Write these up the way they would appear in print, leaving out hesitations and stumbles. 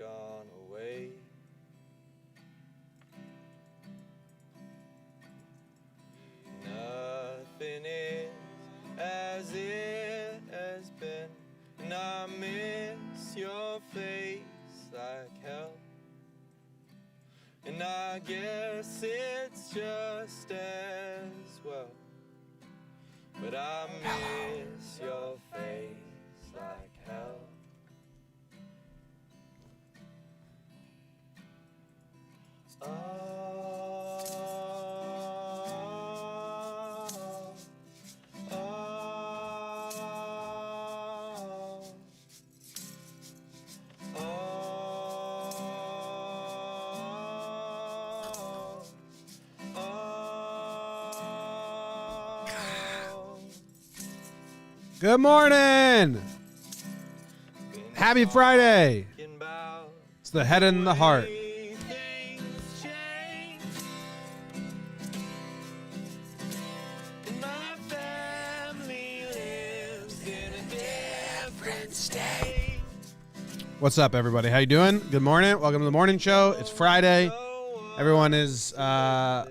gone away. Nothing is as it has been, and I miss your face like hell. And I guess it's just as well, but I miss your face like hell. Good morning. Happy Friday. It's the head and the heart. What's up, everybody? How you doing? Good morning. Welcome to the morning show. It's Friday. Everyone is having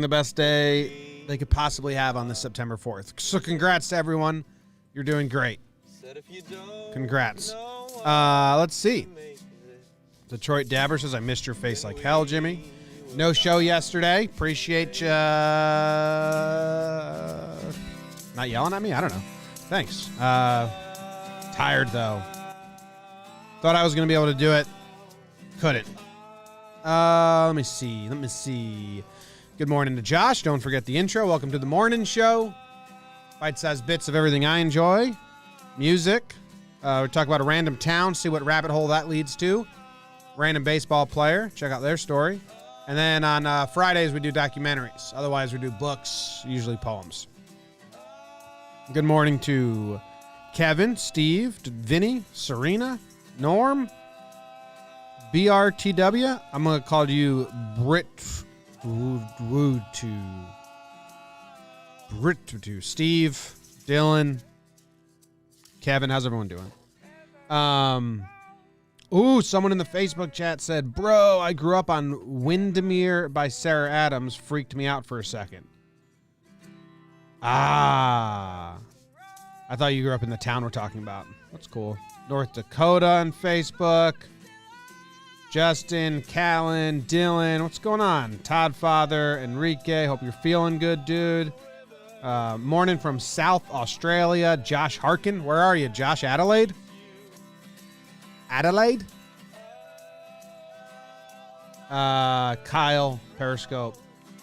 the best day they could possibly have on this September 4th. So congrats to everyone. You're doing great. Congrats. Let's see. Detroit Dabber says, I missed your face like hell, Jimmy. No show yesterday. Appreciate you. Not yelling at me? I don't know. Thanks. Tired, though. Thought I was going to be able to do it. Couldn't. Let me see. Good morning to Josh. Don't forget the intro. Welcome to the morning show. Bite-sized bits of everything I enjoy. Music. We talk about a random town, see what rabbit hole that leads to. Random baseball player. Check out their story. And then on Fridays, we do documentaries. Otherwise, we do books, usually poems. Good morning to Kevin, Steve, Vinny, Serena, Norm, BRTW. I'm going to call you Brit Steve, Dylan, Kevin. How's everyone doing? Someone in the Facebook chat said, bro, I grew up on Wyndmere by Sarah Adams. Freaked me out for a second. I thought you grew up in the town we're talking about. That's cool. North Dakota on Facebook. Justin, Callan, Dylan, what's going on? Todd Father, Enrique, hope you're feeling good, dude. Morning from South Australia, Josh Harkin. Where are you, Josh? Adelaide? Kyle, Periscope,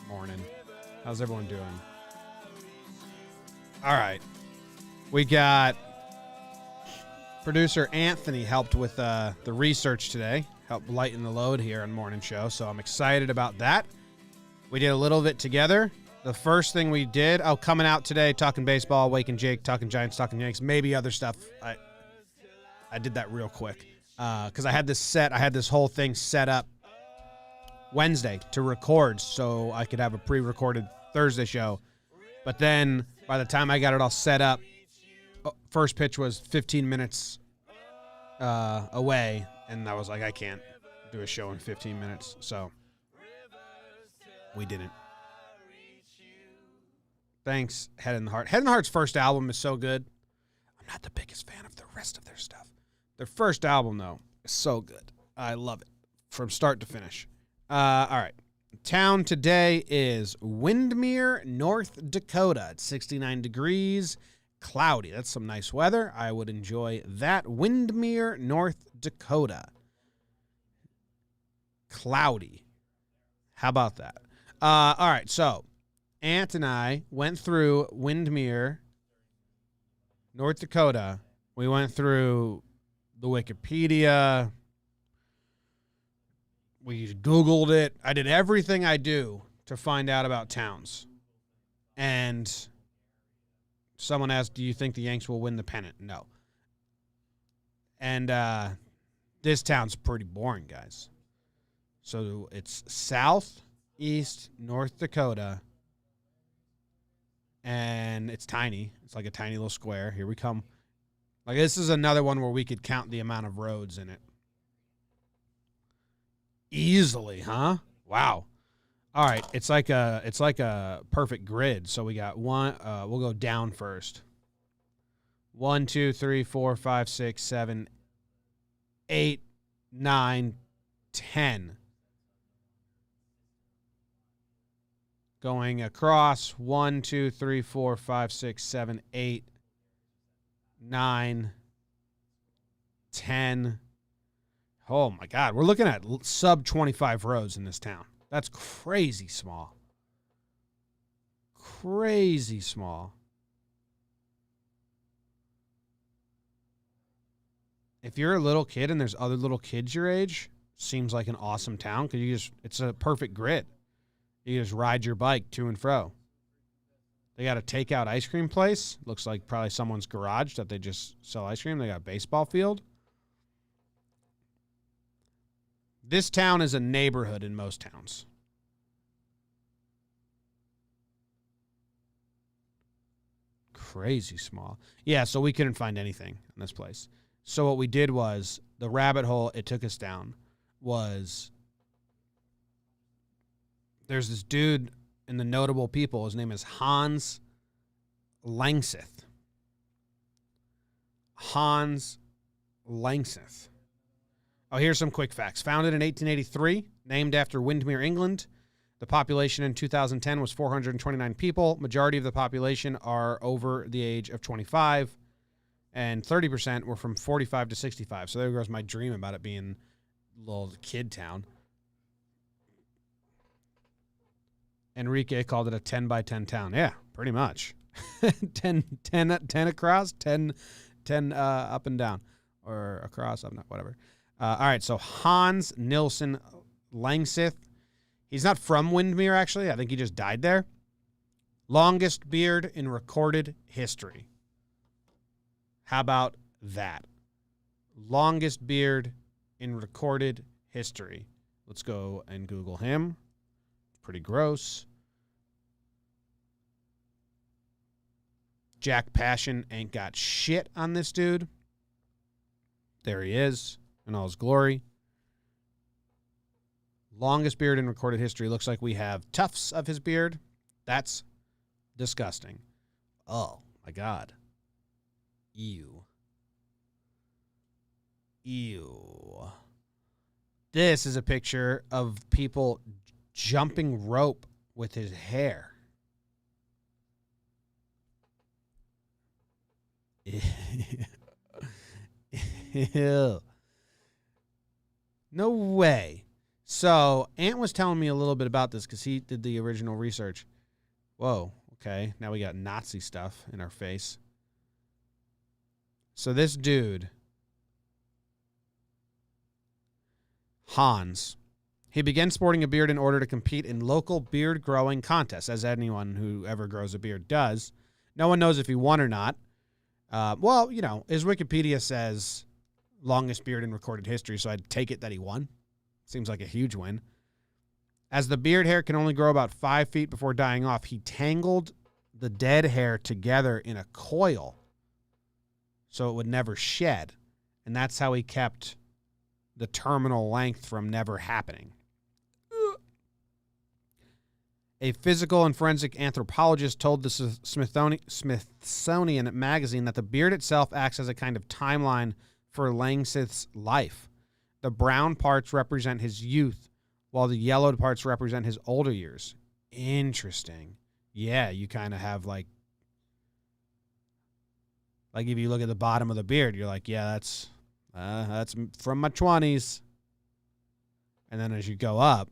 morning. How's everyone doing? All right. We got producer Anthony helped with the research today. Help lighten the load here on Morning Show, so I'm excited about that. We did a little bit together. The first thing we did, coming out today, talking baseball, Wake and Jake, talking Giants, talking Yanks, maybe other stuff. I did that real quick because I had this whole thing set up Wednesday to record so I could have a pre-recorded Thursday show. But then by the time I got it all set up, first pitch was 15 minutes away. And I was like, I can't do a show in 15 minutes. So we didn't. Thanks, Head and the Heart. Head and the Heart's first album is so good. I'm not the biggest fan of the rest of their stuff. Their first album, though, is so good. I love it from start to finish. All right. Town today is Wyndmere, North Dakota. It's 69 degrees, cloudy. That's some nice weather. I would enjoy that. Wyndmere, North Dakota. Cloudy. How about that? All right, so Ant and I went through Wyndmere, North Dakota. We went through the Wikipedia. We Googled it. I did everything I do to find out about towns. And someone asked, do you think the Yanks will win the pennant? No. And this town's pretty boring, guys. So it's southeast North Dakota. And it's tiny. It's like a tiny little square. Here we come. Like, this is another one where we could count the amount of roads in it. Easily, huh? Wow. All right, it's like a perfect grid. So we got one. We'll go down first. 1, 2, 3, 4, 5, 6, 7, 8, 9, 10. Going across 1, 2, 3, 4, 5, 6, 7, 8, 9, 10. Oh my God, we're looking at sub 25 roads in this town. That's crazy small. Crazy small. If you're a little kid and there's other little kids your age, seems like an awesome town because it's a perfect grid. You just ride your bike to and fro. They got a takeout ice cream place. Looks like probably someone's garage that they just sell ice cream. They got a baseball field. This town is a neighborhood in most towns. Crazy small. Yeah, so we couldn't find anything in this place. So what we did was, the rabbit hole it took us down was, there's this dude in the notable people. His name is Hans Langseth. Hans Langseth. Oh, here's some quick facts. Founded in 1883, named after Wyndmere, England. The population in 2010 was 429 people. Majority of the population are over the age of 25, and 30% were from 45 to 65. So there goes my dream about it being a little kid town. Enrique called it a 10 by 10 town. Yeah, pretty much. 10 across, 10 up and down, or across, up, whatever. All right, so Hans Nilsson Langseth. He's not from Wyndmere, actually. I think he just died there. Longest beard in recorded history. How about that? Longest beard in recorded history. Let's go and Google him. Pretty gross. Jack Passion ain't got shit on this dude. There he is in all his glory. Longest beard in recorded history. Looks like we have tufts of his beard. That's disgusting. Oh, my God. Ew. Ew. This is a picture of people jumping rope with his hair. Ew. No way. So, Ant was telling me a little bit about this because he did the original research. Whoa, okay. Now we got Nazi stuff in our face. So this dude, Hans, he began sporting a beard in order to compete in local beard growing contests, as anyone who ever grows a beard does. No one knows if he won or not. Well, you know, his Wikipedia says longest beard in recorded history, so I'd take it that he won. Seems like a huge win. As the beard hair can only grow about 5 feet before dying off, he tangled the dead hair together in a coil so it would never shed. And that's how he kept the terminal length from never happening. A physical and forensic anthropologist told the Smithsonian magazine that the beard itself acts as a kind of timeline for Langseth's life. The brown parts represent his youth, while the yellowed parts represent his older years. Interesting. Yeah, you kind of have like if you look at the bottom of the beard, you're like, yeah, that's from my 20s. And then as you go up,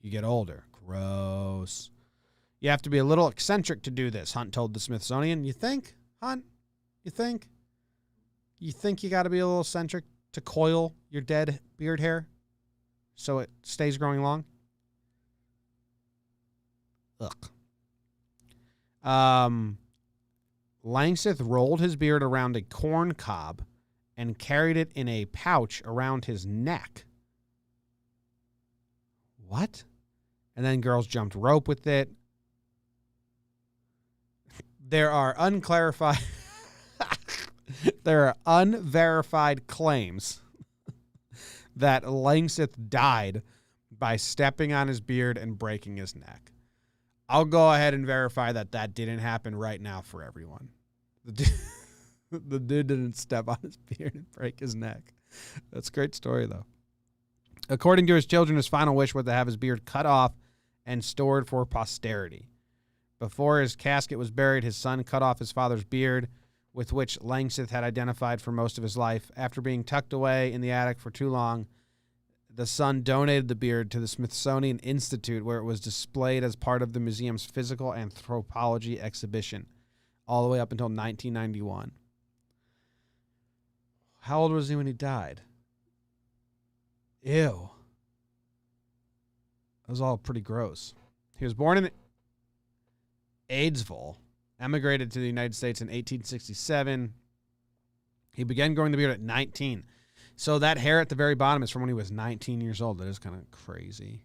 you get older. Gross. You have to be a little eccentric to do this, Hunt told the Smithsonian. You think, Hunt? You think? You think you got to be a little eccentric to coil your dead beard hair so it stays growing long? Ugh. Langseth rolled his beard around a corn cob and carried it in a pouch around his neck. What? And then girls jumped rope with it. There are unverified claims that Langseth died by stepping on his beard and breaking his neck. I'll go ahead and verify that didn't happen right now for everyone. The dude didn't step on his beard and break his neck. That's a great story, though. According to his children, his final wish was to have his beard cut off and stored for posterity. Before his casket was buried, his son cut off his father's beard, with which Langseth had identified for most of his life. After being tucked away in the attic for too long, the son donated the beard to the Smithsonian Institute, where it was displayed as part of the museum's physical anthropology exhibition, all the way up until 1991. How old was he when he died? Ew. That was all pretty gross. He was born in Aidsville, emigrated to the United States in 1867. He began growing the beard at 19. So that hair at the very bottom is from when he was 19 years old. That is kind of crazy.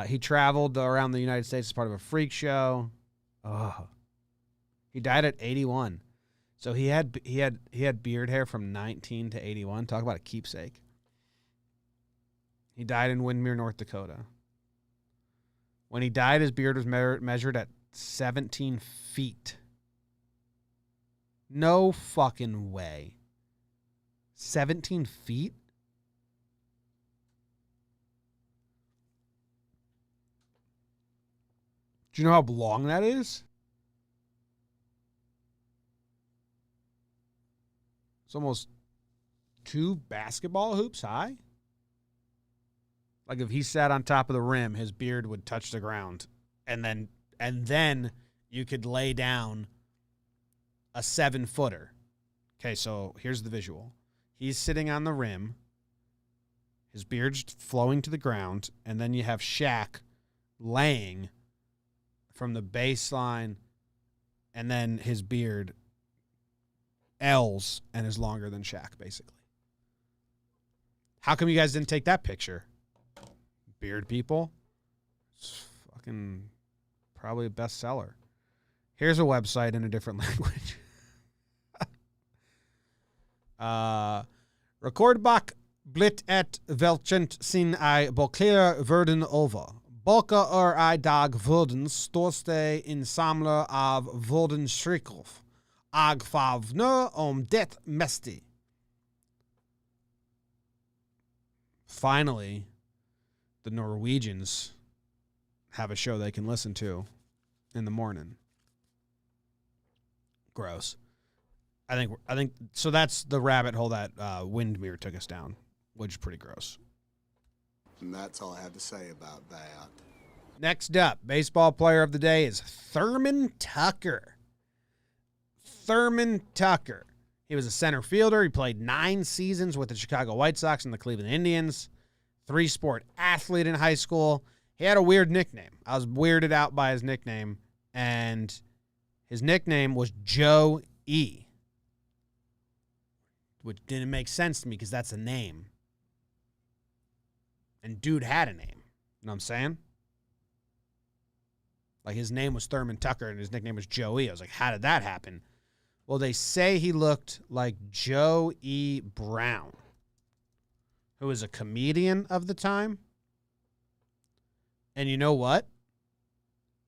He traveled around the United States as part of a freak show. Oh. He died at 81. So he had beard hair from 19 to 81. Talk about a keepsake. He died in Wyndmere, North Dakota. When he died, his beard was measured at 17 feet. No fucking way. 17 feet? Do you know how long that is? It's almost 2 basketball hoops high. Like if he sat on top of the rim, his beard would touch the ground. And then you could lay down a 7-footer. Okay, so here's the visual. He's sitting on the rim. His beard's flowing to the ground. And then you have Shaq laying from the baseline. And then his beard L's and is longer than Shaq, basically. How come you guys didn't take that picture? Beard people. It's fucking probably a bestseller. Here's a website in a different language. Recordbach blit et welchent sin I bokleer worden over. Bolke I dag worden storste in samler av worden schrikhof. Ag favne det mesti. Finally, the Norwegians have a show they can listen to in the morning. Gross. I think so. That's the rabbit hole that Wyndmere took us down, which is pretty gross. And that's all I have to say about that. Next up, baseball player of the day is Thurman Tucker. Thurman Tucker. He was a center fielder. He played 9 seasons with the Chicago White Sox and the Cleveland Indians. 3-sport athlete in high school. He had a weird nickname. I was weirded out by his nickname, and his nickname was Joe E, which didn't make sense to me because that's a name. And dude had a name. You know what I'm saying? Like his name was Thurman Tucker and his nickname was Joe E. I was like, how did that happen? Well, they say he looked like Joe E. Brown, who was a comedian of the time. And you know what?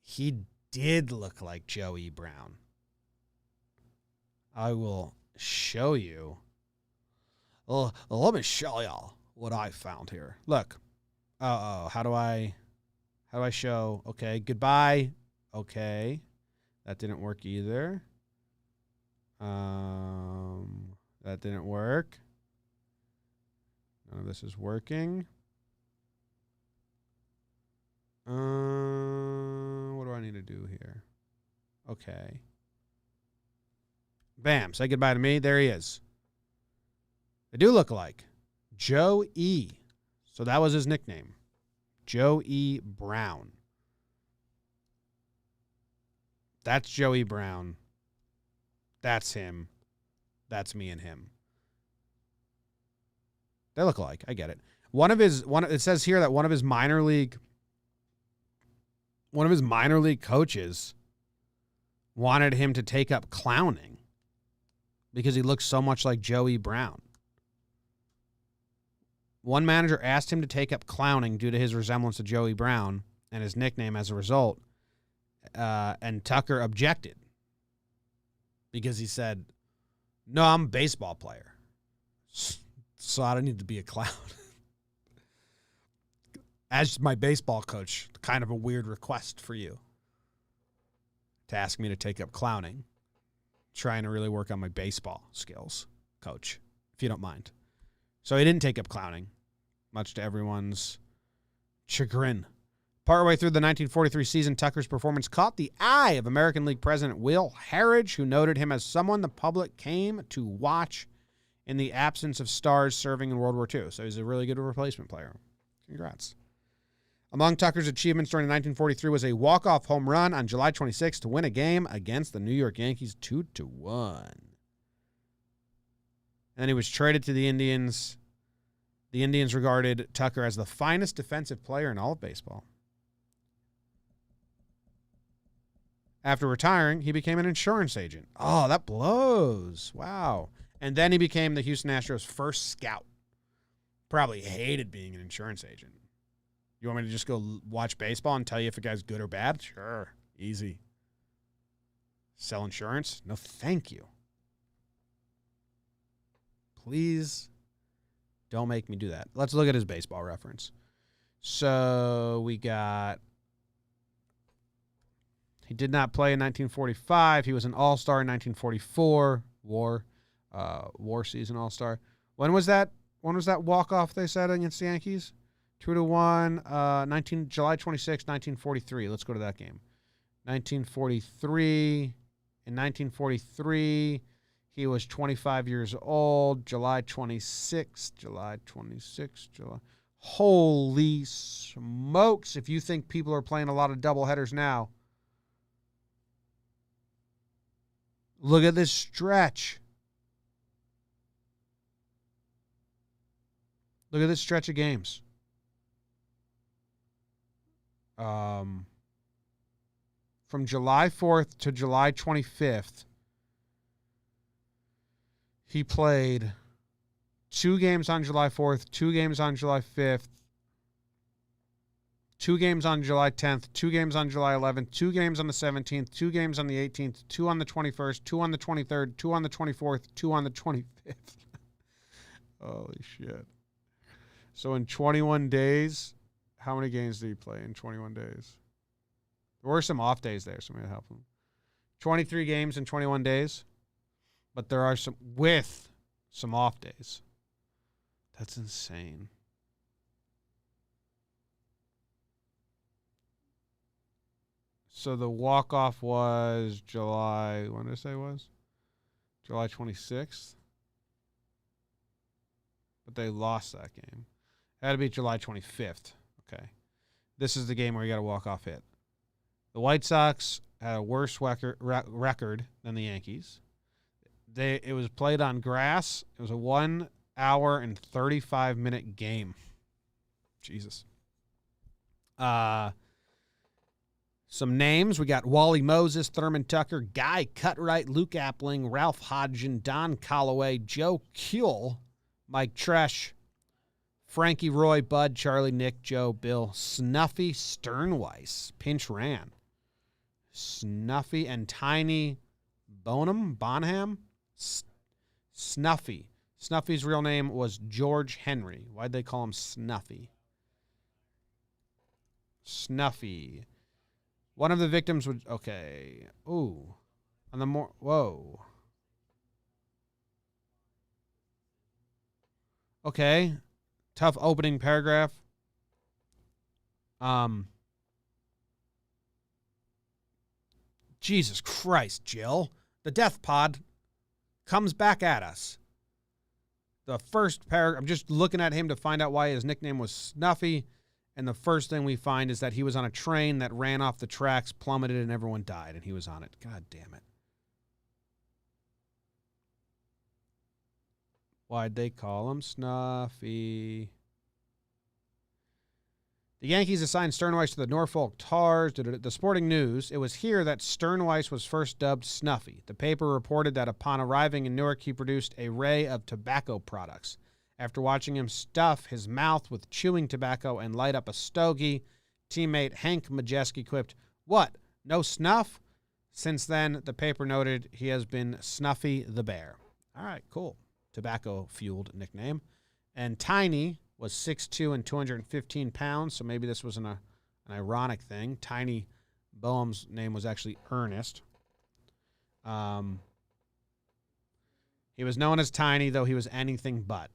He did look like Joe E. Brown. I will show you. Well, let me show y'all what I found here. Look. How do I show? Okay, goodbye. Okay. That didn't work either. That didn't work. None of this is working. What do I need to do here? Okay. Bam. Say goodbye to me. There he is. They do look alike. Joe E. So that was his nickname. Joe E. Brown. That's Joey Brown. That's him. That's me and him. They look alike. I get it. It says here that one of his minor league coaches wanted him to take up clowning because he looks so much like Joey Brown. One manager asked him to take up clowning due to his resemblance to Joey Brown and his nickname as a result, and Tucker objected because he said, "No, I'm a baseball player, so I don't need to be a clown." As my baseball coach, kind of a weird request for you to ask me to take up clowning. Trying to really work on my baseball skills, coach, if you don't mind. So he didn't take up clowning, much to everyone's chagrin. Partway through the 1943 season, Tucker's performance caught the eye of American League President Will Harridge, who noted him as someone the public came to watch in the absence of stars serving in World War II. So he's a really good replacement player. Congrats. Among Tucker's achievements during 1943 was a walk-off home run on July 26 to win a game against the New York Yankees 2-1. And then he was traded to the Indians. The Indians regarded Tucker as the finest defensive player in all of baseball. After retiring, he became an insurance agent. Oh, that blows. Wow. And then he became the Houston Astros' first scout. Probably hated being an insurance agent. You want me to just go watch baseball and tell you if a guy's good or bad? Sure. Easy. Sell insurance? No, thank you. Please don't make me do that. Let's look at his baseball reference. So we got... He did not play in 1945. He was an all-star in 1944. War season all-star. When was that walk-off they said against the Yankees? 2-1, July 26, 1943. Let's go to that game. 1943. In 1943, he was 25 years old. July 26. Holy smokes. If you think people are playing a lot of doubleheaders now, look at this stretch. Look at this stretch of games. From July 4th to July 25th, he played 2 games on July 4th, 2 games on July 5th, 2 games on July 10th, 2 games on July 11th, 2 games on the 17th, 2 games on the 18th, 2 on the 21st, 2 on the 23rd, 2 on the 24th, 2 on the 25th. Holy shit. So in 21 days, how many games did he play in 21 days? There were some off days there, so maybe help him. 23 games in 21 days, but there are some with some off days. That's insane. So the walk-off was July, when did I say it was? July 26th. But they lost that game. It had to be July 25th. Okay. This is the game where you got a walk-off hit. The White Sox had a worse record than the Yankees. It was played on grass. It was a 1 hour and 35-minute game. Jesus. Some names. We got Wally Moses, Thurman Tucker, Guy Cutright, Luke Appling, Ralph Hodgson, Don Calloway, Joe Kuehl, Mike Tresh, Frankie Roy, Bud, Charlie, Nick, Joe, Bill, Snuffy, Sternweiss, Pinch Ran, Snuffy, and Tiny Bonham, Snuffy. Snuffy's real name was George Henry. Why'd they call him Snuffy? Snuffy. One of the victims would... Okay. Ooh. On the more... Whoa. Okay. Tough opening paragraph. Jesus Christ, Jill. The death pod comes back at us. The first paragraph, I'm just looking at him to find out why his nickname was Snuffy, and the first thing we find is that he was on a train that ran off the tracks, plummeted, and everyone died, and he was on it. God damn it. Why'd they call him Snuffy? The Yankees assigned Sternweiss to the Norfolk Tars. The Sporting News, it was here that Sternweiss was first dubbed Snuffy. The paper reported that upon arriving in Newark, he produced an array of tobacco products. After watching him stuff his mouth with chewing tobacco and light up a stogie, teammate Hank Majeski quipped, "What, no snuff?" Since then, the paper noted he has been Snuffy the Bear. All right, cool. Tobacco-fueled nickname. And Tiny was 6'2" and 215 pounds, so maybe this was an ironic thing. Tiny Boehm's name was actually Ernest. He was known as Tiny, though he was anything but.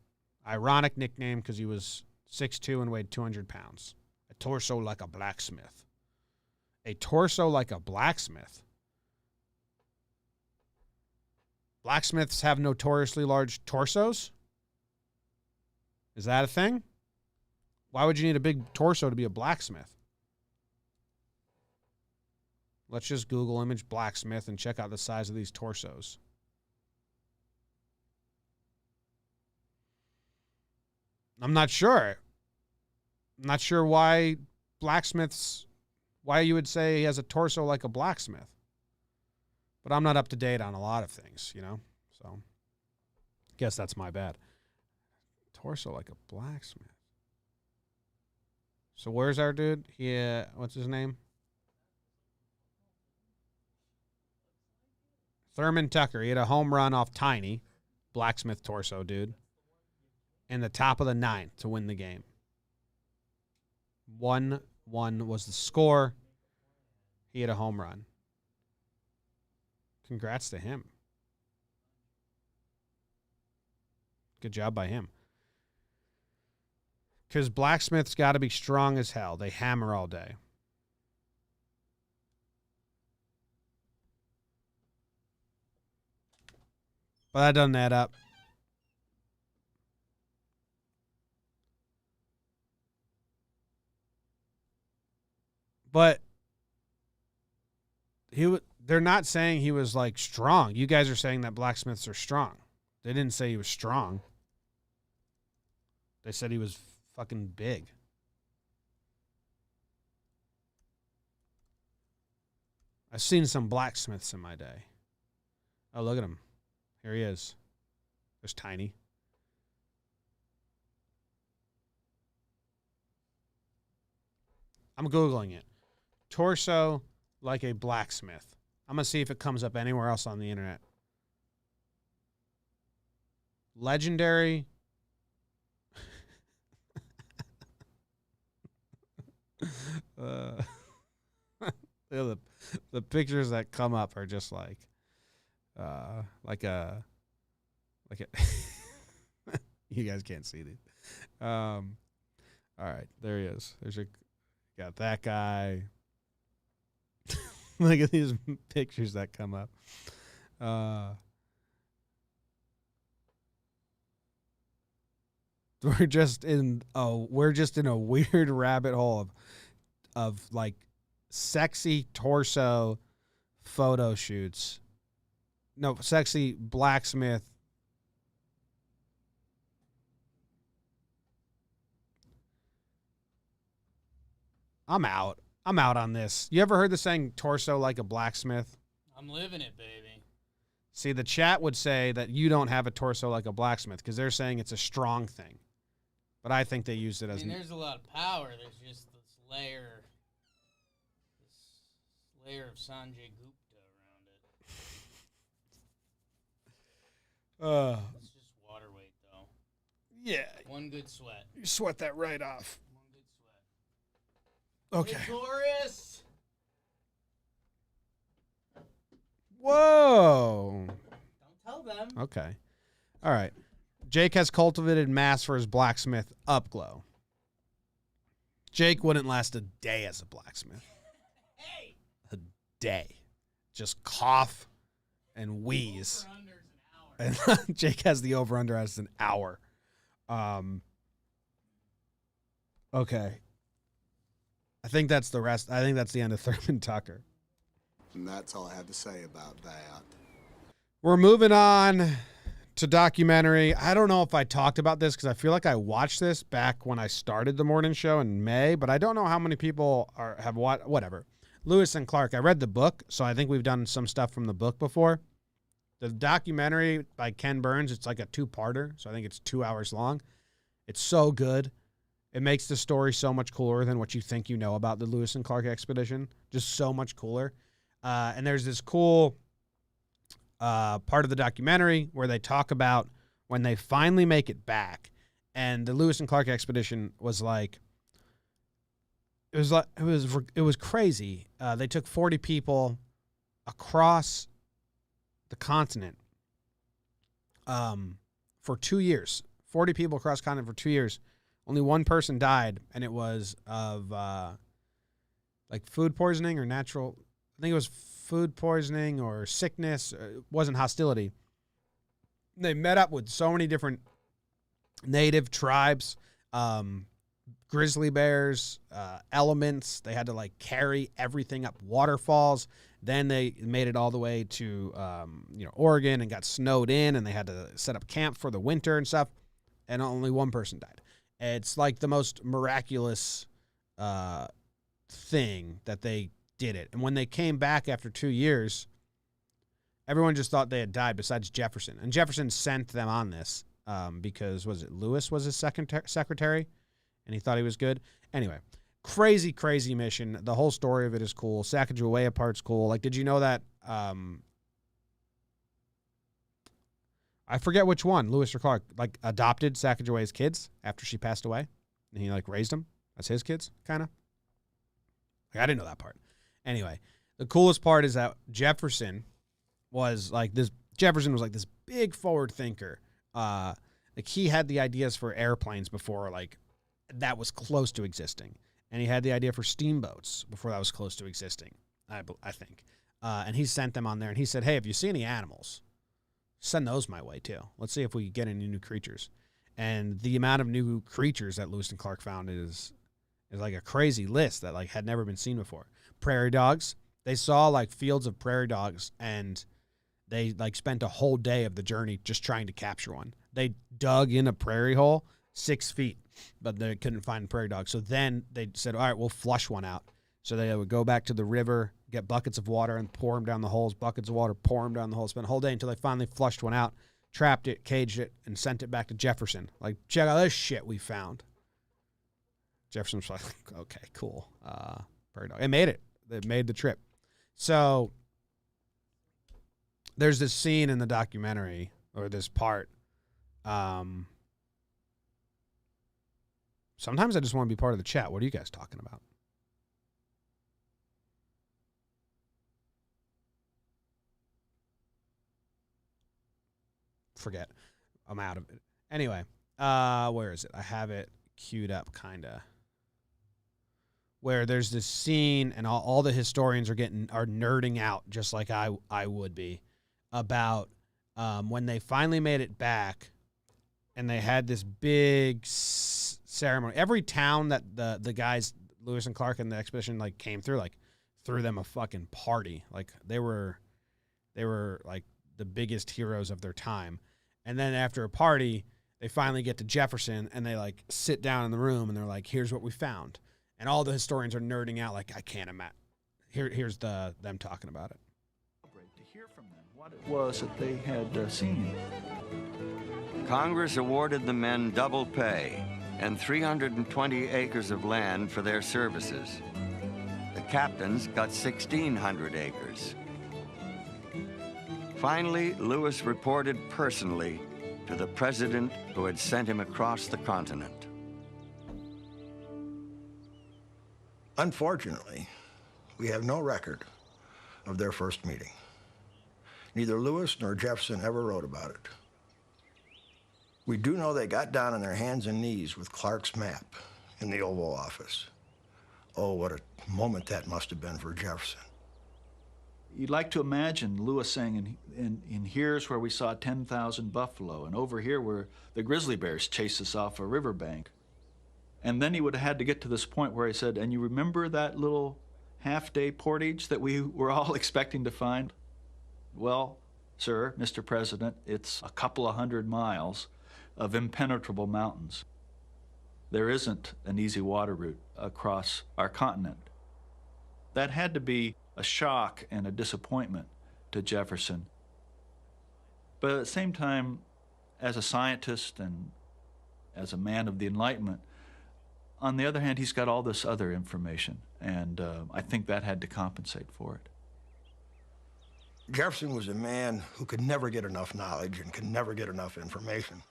Ironic nickname because he was 6'2" and weighed 200 pounds. A torso like a blacksmith. A torso like a blacksmith. Blacksmiths have notoriously large torsos? Is that a thing? Why would you need a big torso to be a blacksmith? Let's just Google image blacksmith and check out the size of these torsos. I'm not sure. I'm not sure why you would say he has a torso like a blacksmith. But I'm not up to date on a lot of things, you know? So, guess that's my bad. Torso like a blacksmith. So where's our dude? What's his name? Thurman Tucker. He had a home run off Tiny, blacksmith torso dude, in the top of the ninth to win the game. 1-1 was the score. He had a home run. Congrats to him. Good job by him. Because blacksmiths got to be strong as hell. They hammer all day. But that doesn't add up. But they're not saying he was like strong. You guys are saying that blacksmiths are strong. They didn't say he was strong. They said he was fucking big. I've seen some blacksmiths in my day. Oh, look at him. Here he is. There's Tiny. I'm Googling it. Torso like a blacksmith. I'm going to see if it comes up anywhere else on the internet. Legendary. The pictures that come up are just like a you guys can't see these. All right, there he is. Got that guy. Look at these pictures that come up. We're just in a weird rabbit hole of like sexy torso photo shoots. No, sexy blacksmith. I'm out on this. You ever heard the saying torso like a blacksmith? I'm living it, baby. See, the chat would say that you don't have a torso like a blacksmith because they're saying it's a strong thing. But I think they used it as... there's a lot of power. There's just this layer of Sanjay Gupta around it. It's just water weight, though. Yeah. One good sweat. You sweat that right off. One good sweat. Okay. Victorious! Whoa. Don't tell them. Okay. All right. Jake has cultivated mass for his blacksmith upglow. Jake wouldn't last a day as a blacksmith. Hey! A day. Just cough and wheeze. And Jake has the over-under as an hour. Okay. I think that's the rest. I think that's the end of Thurman Tucker. And that's all I have to say about that. We're moving on to documentary. I don't know if I talked about this because I feel like I watched this back when I started the morning show in May, but I don't know how many people have watched. Whatever. Lewis and Clark. I read the book, so I think we've done some stuff from the book before. The documentary by Ken Burns, it's like a 2-parter, so I think it's 2 hours long. It's so good. It makes the story so much cooler than what you think you know about the Lewis and Clark expedition. Just so much cooler. And there's this cool part of the documentary where they talk about when they finally make it back. And the Lewis and Clark expedition was like, it was crazy. They took 40 people across the continent for 2 years. 40 people across the continent for 2 years. Only one person died, and it was of like food poisoning or natural. I think it was food poisoning or sickness. It wasn't hostility. They met up with so many different native tribes, grizzly bears, elements. They had to like carry everything up waterfalls. Then they made it all the way to Oregon and got snowed in, and they had to set up camp for the winter and stuff. And only one person died. It's like the most miraculous thing that they did it. And when they came back after 2 years, everyone just thought they had died besides Jefferson. And Jefferson sent them on this because, was it Lewis was his secretary? And he thought he was good. Anyway, crazy, crazy mission. The whole story of it is cool. Sacagawea part's cool. Like, did you know that I forget which one, Lewis or Clark, like adopted Sacagawea's kids after she passed away, and he like raised them as his kids, kind of. Like, I didn't know that part. Anyway, the coolest part is that Jefferson was like this big forward thinker. Like he had the ideas for airplanes before like that was close to existing, and he had the idea for steamboats before that was close to existing. I think, and he sent them on there, and he said, "Hey, if you see any animals, send those my way too. Let's see if we get any new creatures." And the amount of new creatures that Lewis and Clark found is like a crazy list that like had never been seen before. Prairie dogs. They saw like fields of prairie dogs, and they like spent a whole day of the journey just trying to capture one. They dug in a prairie hole 6 feet, but they couldn't find a prairie dog. So then they said, all right, we'll flush one out. So they would go back to the river, get buckets of water, and pour them down the holes, buckets of water, pour them down the holes, spent a whole day until they finally flushed one out, trapped it, caged it, and sent it back to Jefferson. Like, check out this shit we found. Jefferson was like, okay, cool. Prairie dog. It made it. It made the trip. So there's this scene in the documentary, or this part. Sometimes I just want to be part of the chat. What are you guys talking about? Forget. I'm out of it. Anyway, where is it? I have it queued up, kind of. Where there's this scene, and all the historians are nerding out, just like I would be, about when they finally made it back, and they had this big ceremony. Every town that the guys Lewis and Clark and the expedition like came through, like threw them a fucking party. Like they were like the biggest heroes of their time. And then after a party, they finally get to Jefferson, and they like sit down in the room, and they're like, "Here's what we found." And all the historians are nerding out, like, I can't imagine. Here's them talking about it. To hear from them what it was that they had seen. Congress awarded the men double pay and 320 acres of land for their services. The captains got 1,600 acres. Finally, Lewis reported personally to the president who had sent him across the continent. Unfortunately, we have no record of their first meeting. Neither Lewis nor Jefferson ever wrote about it. We do know they got down on their hands and knees with Clark's map in the Oval Office. Oh, what a moment that must have been for Jefferson. You'd like to imagine Lewis saying, in here's where we saw 10,000 buffalo, and over here where the grizzly bears chased us off a riverbank. And then he would have had to get to this point where he said, and you remember that little half-day portage that we were all expecting to find? Well, sir, Mr. President, it's a couple of 100 miles of impenetrable mountains. There isn't an easy water route across our continent. That had to be a shock and a disappointment to Jefferson. But at the same time, as a scientist and as a man of the Enlightenment, on the other hand, he's got all this other information, and I think that had to compensate for it. Jefferson was a man who could never get enough knowledge and could never get enough information.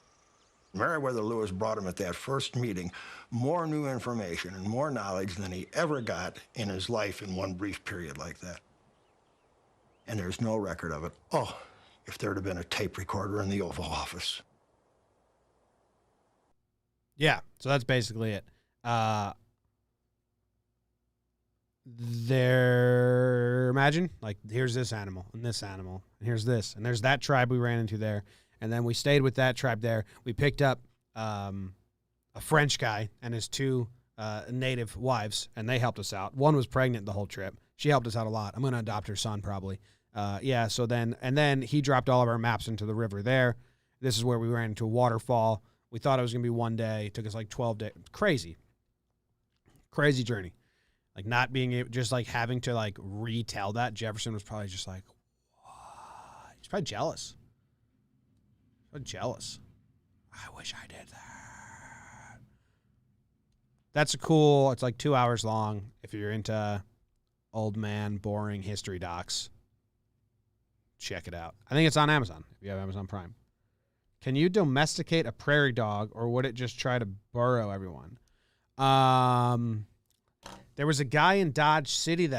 Meriwether Lewis brought him at that first meeting more new information and more knowledge than he ever got in his life in one brief period like that. And there's no record of it. Oh, if there'd have been a tape recorder in the Oval Office. Yeah, so that's basically it. Imagine, like, here's this animal, and here's this, and there's that tribe we ran into there, and then we stayed with that tribe there. We picked up a French guy and his two native wives, and they helped us out. One was pregnant the whole trip. She helped us out a lot. I'm going to adopt her son probably. So then he dropped all of our maps into the river there. This is where we ran into a waterfall. We thought it was going to be one day. It took us like 12 days. Crazy journey. Like not being able, just like having to like retell that. Jefferson was probably just like, what? He's probably jealous. I wish I did that. That's cool. It's like 2 hours long. If you're into old man, boring history docs, check it out. I think it's on Amazon if you have Amazon Prime. Can you domesticate a prairie dog, or would it just try to burrow everyone? There was a guy in Dodge City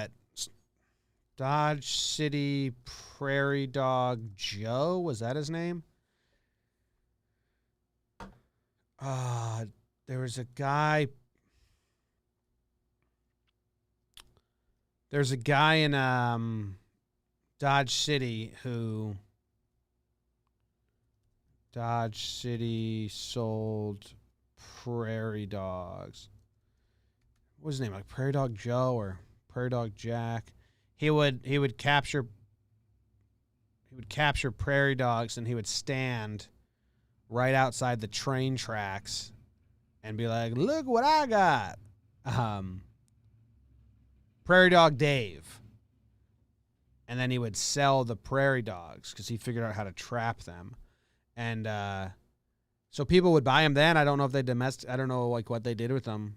Prairie Dog Joe, was that his name? There was a guy. There's a guy in Dodge City who sold prairie dogs. What was his name? Like Prairie Dog Joe or Prairie Dog Jack. He would capture prairie dogs, and he would stand right outside the train tracks and be like, "Look what I got." Prairie Dog Dave. And then he would sell the prairie dogs because he figured out how to trap them. And so people would buy them then. I don't know if they I don't know like what they did with them.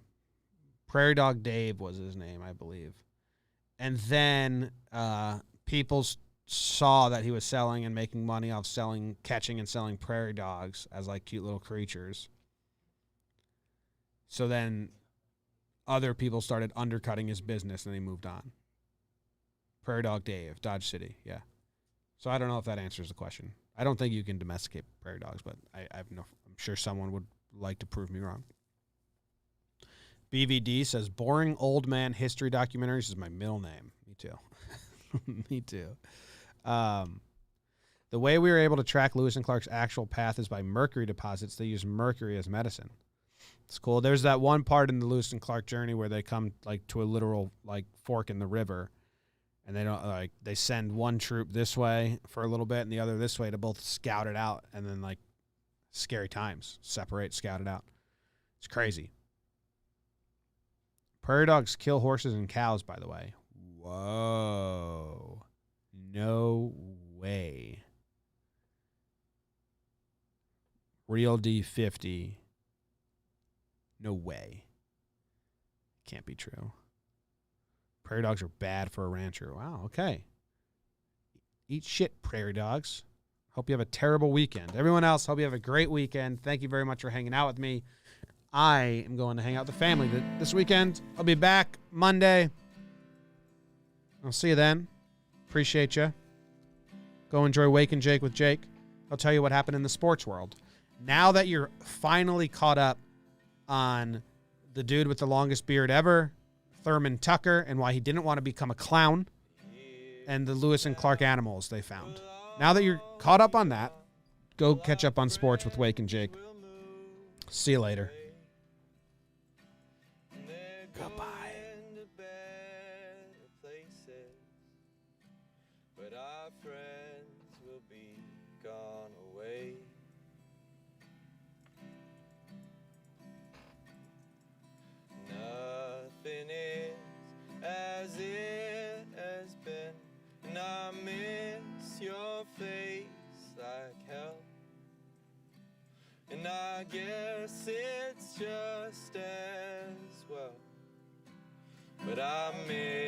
Prairie Dog Dave was his name, I believe. And then people saw that he was selling and making money off catching and selling prairie dogs as like cute little creatures. So then other people started undercutting his business, and they moved on. Prairie Dog Dave, Dodge City, yeah. So I don't know if that answers the question. I don't think you can domesticate prairie dogs, but I'm sure someone would like to prove me wrong. BVD says, boring old man history documentaries is my middle name. Me too. Me too. The way we were able to track Lewis and Clark's actual path is by mercury deposits. They use mercury as medicine. It's cool. There's that one part in the Lewis and Clark journey where they come like to a literal like fork in the river, and they don't like they send one troop this way for a little bit and the other this way to both scout it out, and then like scary times separate, scout it out. It's crazy. Prairie dogs kill horses and cows, by the way. Whoa. No way. Real D50. No way. Can't be true. Prairie dogs are bad for a rancher. Wow, okay. Eat shit, prairie dogs. Hope you have a terrible weekend. Everyone else, hope you have a great weekend. Thank you very much for hanging out with me. I am going to hang out with the family this weekend. I'll be back Monday. I'll see you then. Appreciate you. Go enjoy Wake and Jake with Jake. I'll tell you what happened in the sports world. Now that you're finally caught up on the dude with the longest beard ever, Thurman Tucker, and why he didn't want to become a clown, and the Lewis and Clark animals they found. Now that you're caught up on that, go catch up on sports with Wake and Jake. See you later. Goodbye. But our friends will be gone away. Nothing is as it has been, and I miss your face like and I guess it's just as well. But I miss